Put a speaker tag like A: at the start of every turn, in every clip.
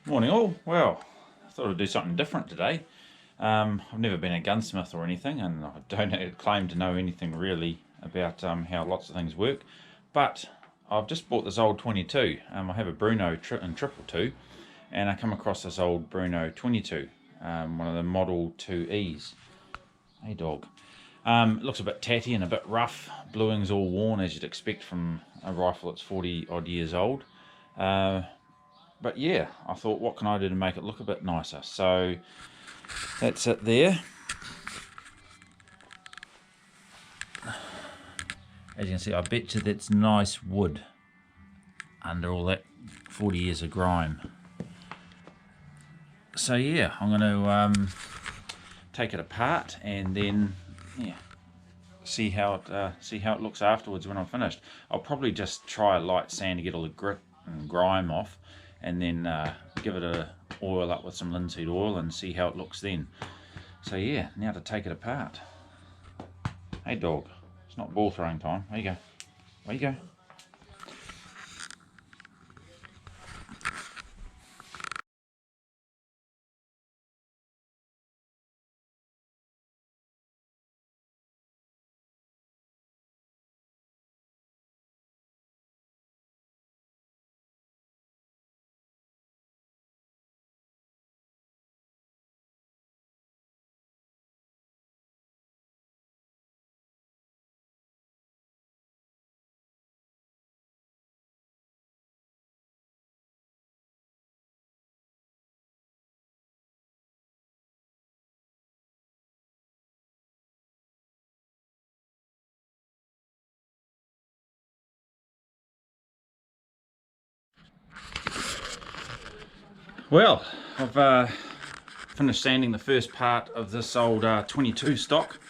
A: Morning all. Well, I thought I'd do something different today. I've never been a gunsmith or anything, and I don't claim to know anything really about how lots of things work. But I've just bought this old 22. I have a Brno in 222, and I come across this old Brno 22, one of the Model 2Es. Hey dog. It looks a bit tatty and a bit rough. Bluing's all worn, as you'd expect from a rifle that's 40 odd years old. But yeah, I thought, what can I do to make it look a bit nicer? So that's it there. As you can see, I bet you that's nice wood under all that 40 years of grime. So yeah, I'm going to take it apart and then see how it looks afterwards when I'm finished. I'll probably just try a light sand to get all the grit and grime off, and then give it a oil up with some linseed oil and see how it looks then. So yeah, now to take it apart. Hey dog, it's not ball throwing time. There you go. Where you go? Well, I've finished sanding the first part of this old 22 stock.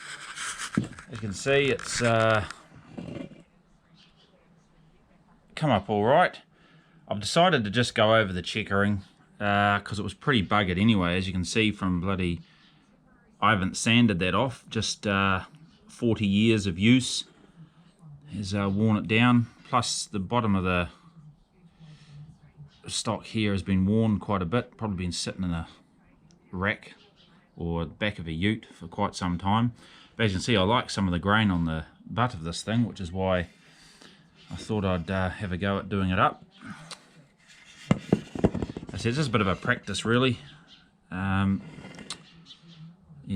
A: As you can see, it's come up all right. I've decided to just go over the checkering because it was pretty buggered anyway. As you can see from bloody, I haven't sanded that off. Just 40 years of use has worn it down. Plus the bottom of the stock here has been worn quite a bit. Probably been sitting in a rack or back of a ute for quite some time. But as you can see, I like some of the grain on the butt of this thing, which is why I thought I'd have a go at doing it up. I said it's just a bit of a practice really. You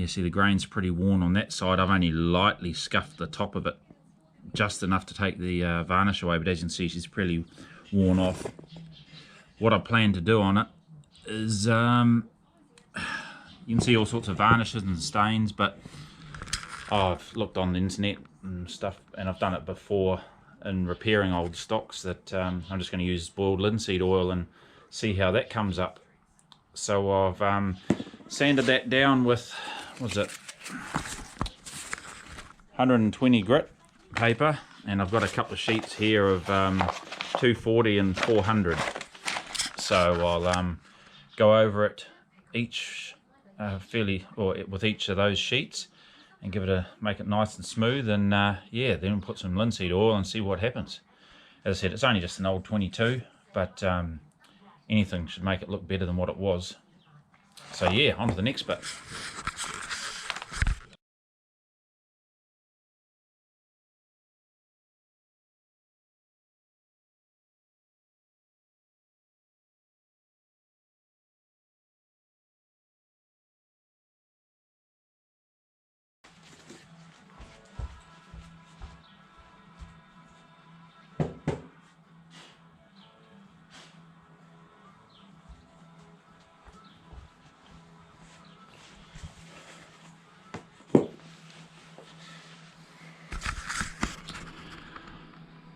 A: see the grain's pretty worn on that side. I've only lightly scuffed the top of it, just enough to take the varnish away, but as you can see, she's pretty worn off. What I plan to do on it is, you can see all sorts of varnishes and stains, but I've looked on the internet and stuff, and I've done it before in repairing old stocks, that I'm just going to use boiled linseed oil and see how that comes up. So I've sanded that down with, what's it, 120 grit paper, and I've got a couple of sheets here of 240 and 400. So I'll go over it each with each of those sheets and make it nice and smooth, and yeah, then put some linseed oil and see what happens. As I said, it's only just an old 22, but anything should make it look better than what it was. So yeah, on to the next bit.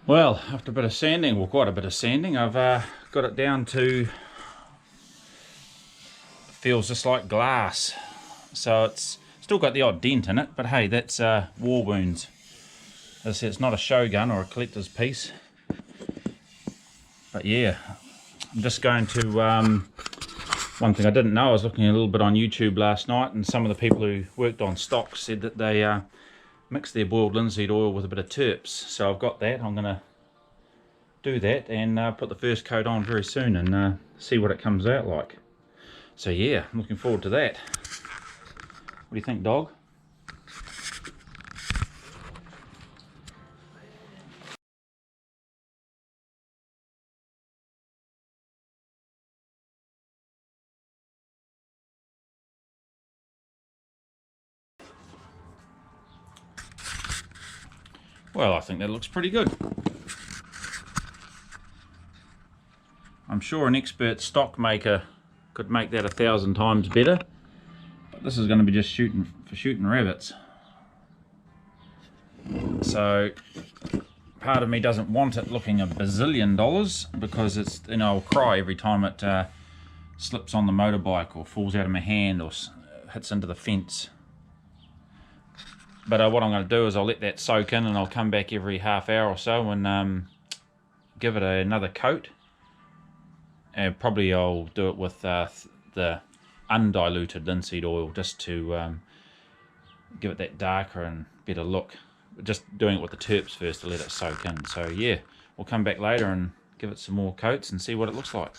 A: Well, after a bit of sanding, well, quite a bit of sanding, I've got it down to, feels just like glass. So it's still got the odd dent in it, but hey, that's war wounds. As I said, it's not a show gun or a collector's piece. But yeah, I'm just going to, one thing I didn't know, I was looking a little bit on YouTube last night, and some of the people who worked on stocks said that they mix their boiled linseed oil with a bit of terps. So I've got that. I'm going to do that and put the first coat on very soon and see what it comes out like. So yeah, I'm looking forward to that. What do you think, dog? Well, I think that looks pretty good. I'm sure an expert stock maker could make that 1,000 times better, but this is going to be just shooting rabbits. So part of me doesn't want it looking a bazillion dollars, because it's, you know, I'll cry every time it slips on the motorbike or falls out of my hand or hits into the fence. But what I'm going to do is I'll let that soak in, and I'll come back every half hour or so and give it another coat. And probably I'll do it with the undiluted linseed oil, just to give it that darker and better look. Just doing it with the terps first to let it soak in. So yeah, we'll come back later and give it some more coats and see what it looks like.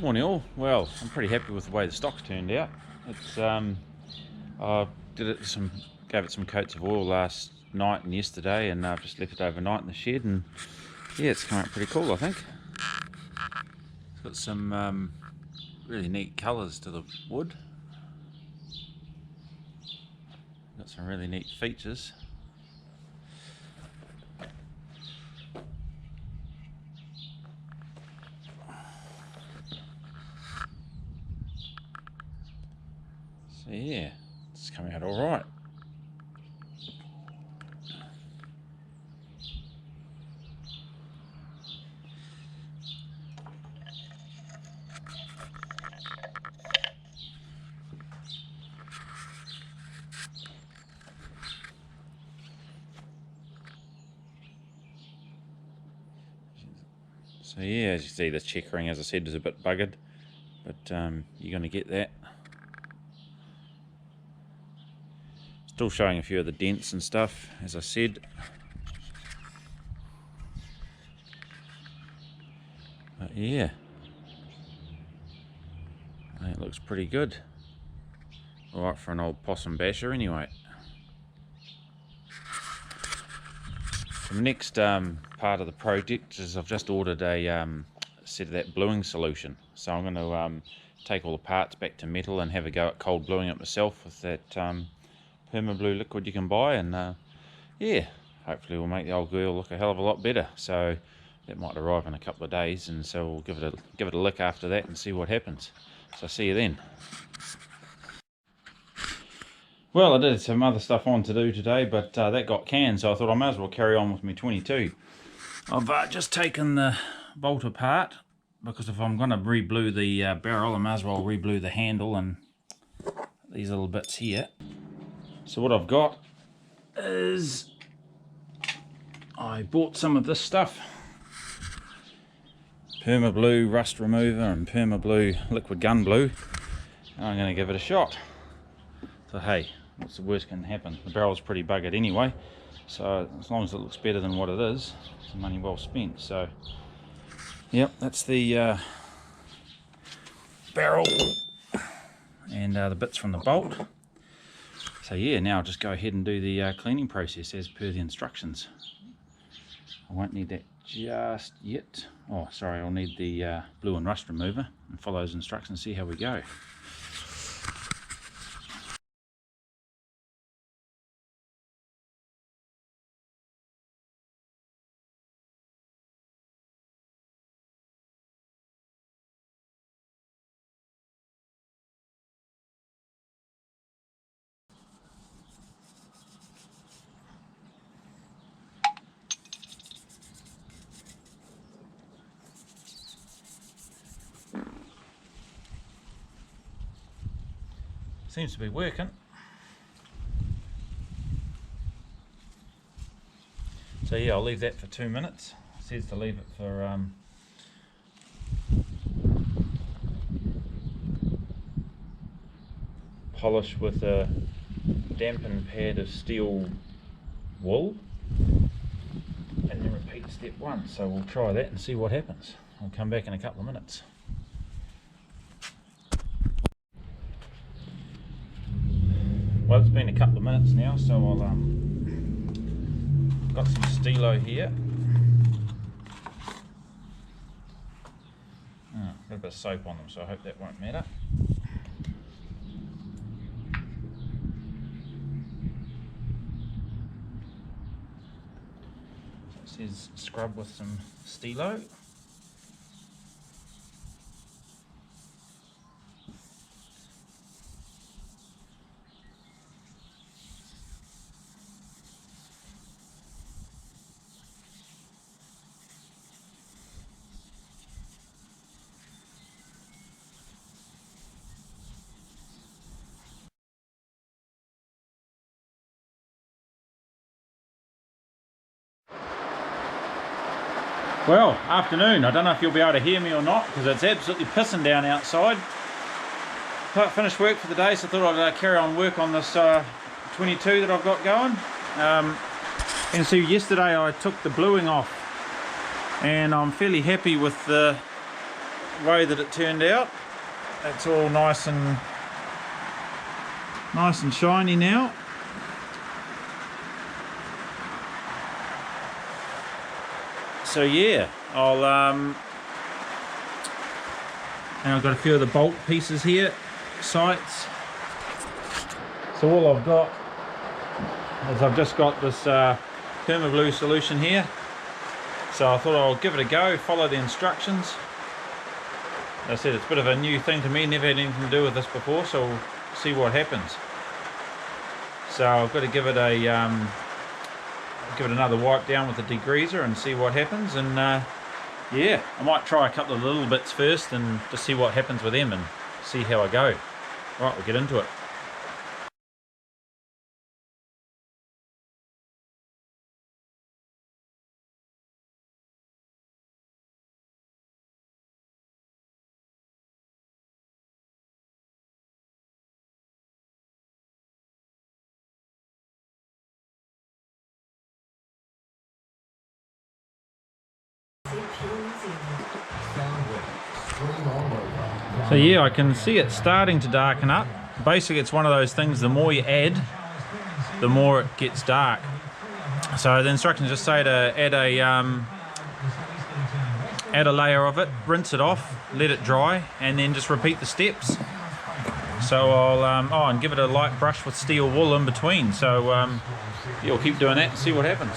A: Morning all. Well, I'm pretty happy with the way the stock's turned out. It's I gave it some coats of oil last night and yesterday, and I've just left it overnight in the shed, and yeah, it's come out pretty cool, I think. It's got some really neat colours to the wood. Got some really neat features. So yeah, it's coming out all right. So yeah, as you see, the checkering, as I said, is a bit buggered, but you're going to get that. Still showing a few of the dents and stuff, as I said. But yeah, it looks pretty good. Alright for an old possum basher anyway. The next part of the project is I've just ordered a set of that bluing solution. So I'm going to take all the parts back to metal and have a go at cold bluing it myself with that perma blue liquid you can buy, and yeah, hopefully we'll make the old girl look a hell of a lot better. So that might arrive in a couple of days, and so we'll give it a lick after that and see what happens. So see you then. Well, I did some other stuff on to do today, but that got canned, so I thought I might as well carry on with my 22. I've just taken the bolt apart, because if I'm going to re-blue the barrel, I might as well re-blue the handle and these little bits here. So what I've got is, I bought some of this stuff. Perma Blue rust remover and Perma Blue liquid gun blue. And I'm going to give it a shot. So hey, what's the worst can happen? The barrel's pretty buggered anyway, so as long as it looks better than what it is, it's money well spent. So yep, that's the barrel and the bits from the bolt. So yeah, now I'll just go ahead and do the cleaning process as per the instructions. I won't need that just yet. Oh sorry, I'll need the blue and rust remover, and follow those instructions, see how we go. Seems to be working. So yeah, I'll leave that for 2 minutes. It says to leave it for polish with a dampened pad of steel wool, and then repeat the step 1, so we'll try that and see what happens. I'll come back in a couple of minutes. Well, it's been a couple of minutes now, so I'll got some stilo here. Got a bit of soap on them, so I hope that won't matter. So it says scrub with some stilo. Well, afternoon. I don't know if you'll be able to hear me or not because it's absolutely pissing down outside. But finished work for the day, so I thought I'd carry on work on this 22 that I've got going. You can see yesterday I took the bluing off and I'm fairly happy with the way that it turned out. It's all nice and shiny now. So yeah, and I've got a few of the bolt pieces here, sights. So all I've got is I've just got this permaglue solution here. So I thought I'll give it a go, follow the instructions. As I said, it's a bit of a new thing to me, never had anything to do with this before, so we'll see what happens. So I've got to give it another wipe down with the degreaser and see what happens, and yeah, I might try a couple of little bits first and just see what happens with them and see how I go. Right, we'll get into it. So yeah, I can see it starting to darken up. Basically it's one of those things, the more you add, the more it gets dark. So the instructions just say to add a layer of it, rinse it off, let it dry, and then just repeat the steps. So I'll and give it a light brush with steel wool in between. So yeah, we'll keep doing that and see what happens.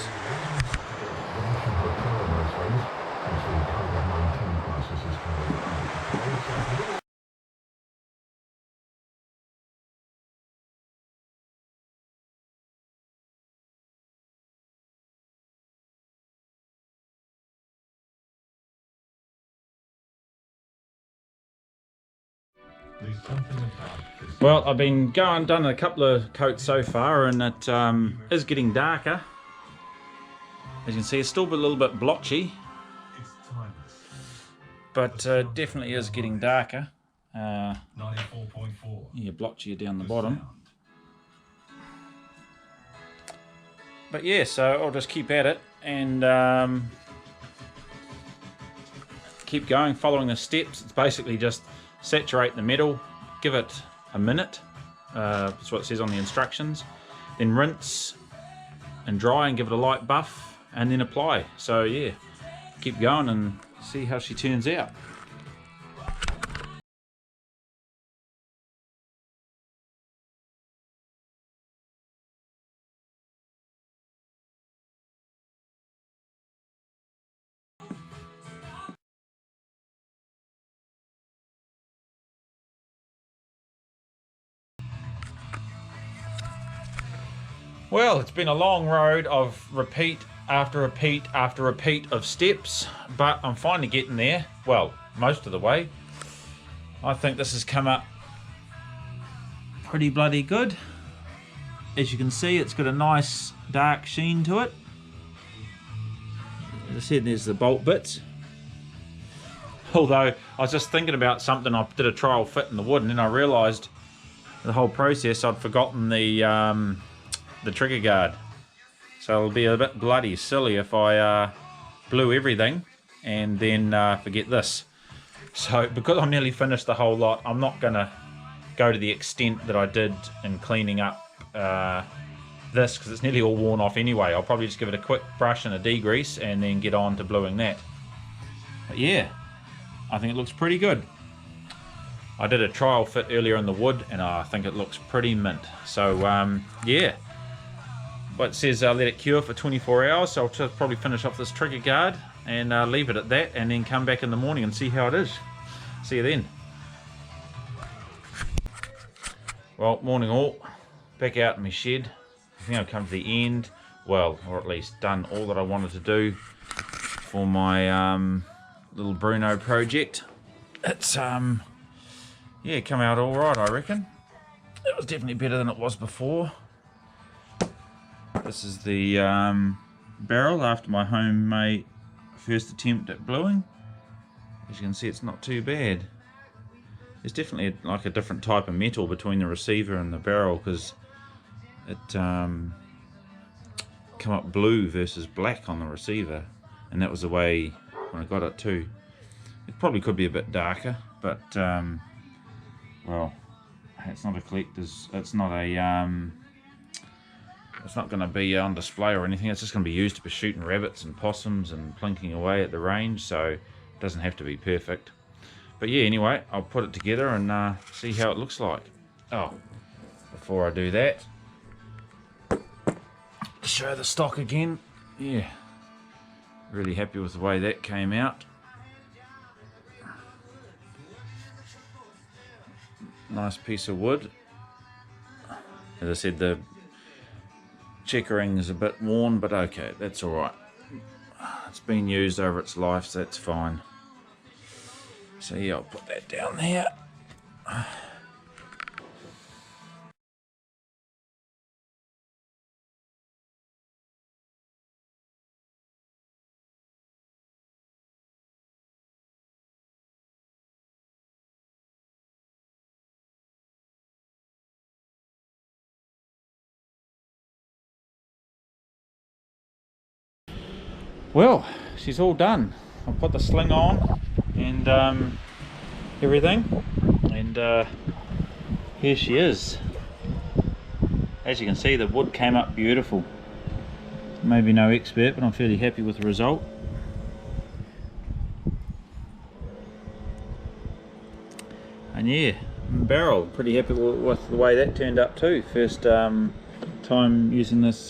A: Well, I've been done a couple of coats so far, and it is getting darker. As you can see, it's still a little bit blotchy, but definitely is getting darker. 94.4. Yeah, blotchier down the bottom. But yeah, so I'll just keep at it and keep going, following the steps. It's basically just saturate the metal, give it a minute, that's what it says on the instructions, then rinse and dry and give it a light buff and then apply. So yeah, keep going and see how she turns out. Well, it's been a long road of repeat after repeat after repeat of steps, but I'm finally getting there. Well, most of the way. I think this has come up pretty bloody good. As you can see, it's got a nice dark sheen to it. As I said, there's the bolt bits. Although I was just thinking about something, I did a trial fit in the wood and then I realised the whole process I'd forgotten the trigger guard. So it'll be a bit bloody silly if I blue everything and then forget this. So because I'm nearly finished the whole lot, I'm not going to go to the extent that I did in cleaning up this, because it's nearly all worn off anyway. I'll probably just give it a quick brush and a degrease and then get on to bluing that. But yeah, I think it looks pretty good. I did a trial fit earlier in the wood and I think it looks pretty mint. So yeah, but it says let it cure for 24 hours, so I'll just probably finish off this trigger guard and leave it at that, and then come back in the morning and see how it is. See you then. Well, morning all. Back out in my shed. I think I've come to the end, well, or at least done all that I wanted to do for my little Brno project. It's yeah, come out all right, I reckon. It was definitely better than it was before. This is the barrel after my homemade first attempt at bluing. As you can see, it's not too bad. There's definitely like a different type of metal between the receiver and the barrel, because it come up blue versus black on the receiver, and that was the way when I got it too. It probably could be a bit darker, but well, it's not a collector's, it's not going to be on display or anything. It's just going to be used for shooting rabbits and possums and plinking away at the range, so it doesn't have to be perfect. But yeah, anyway, I'll put it together and see how it looks like. Oh, before I do that, show the stock again. Yeah, really happy with the way that came out. Nice piece of wood. As I said, the checkering is a bit worn, but okay, that's alright. It's been used over its life, so that's fine. So yeah, I'll put that down there. Well, she's all done. I'll put the sling on and everything, and here she is. As you can see, the wood came up beautiful. Maybe no expert, but I'm fairly happy with the result. And yeah, barrel, pretty happy with the way that turned up too. First time using this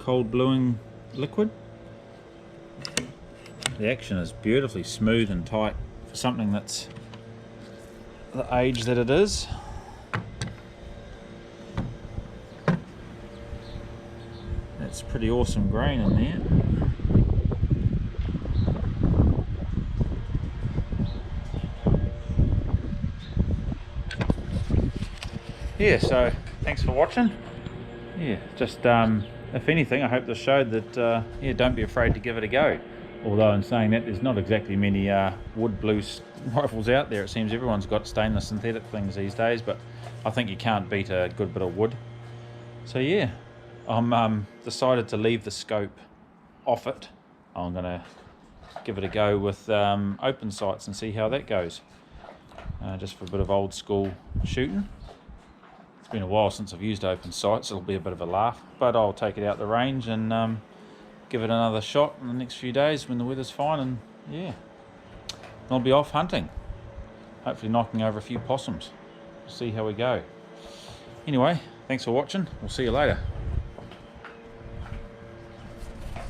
A: cold bluing liquid. The action is beautifully smooth and tight for something that's the age that it is. That's pretty awesome grain in there. Yeah, so thanks for watching. Yeah, just if anything, I hope this showed that yeah, don't be afraid to give it a go. Although in saying that, there's not exactly many wood blue rifles out there. It seems everyone's got stainless synthetic things these days, but I think you can't beat a good bit of wood. So yeah, I'm decided to leave the scope off it. I'm gonna give it a go with open sights and see how that goes, just for a bit of old school shooting. It's been a while since I've used open sights. It'll be a bit of a laugh, but I'll take it out the range and give it another shot in the next few days when the weather's fine, and yeah, I'll be off hunting, hopefully knocking over a few possums. We'll see how we go. Anyway, thanks for watching. We'll see you later.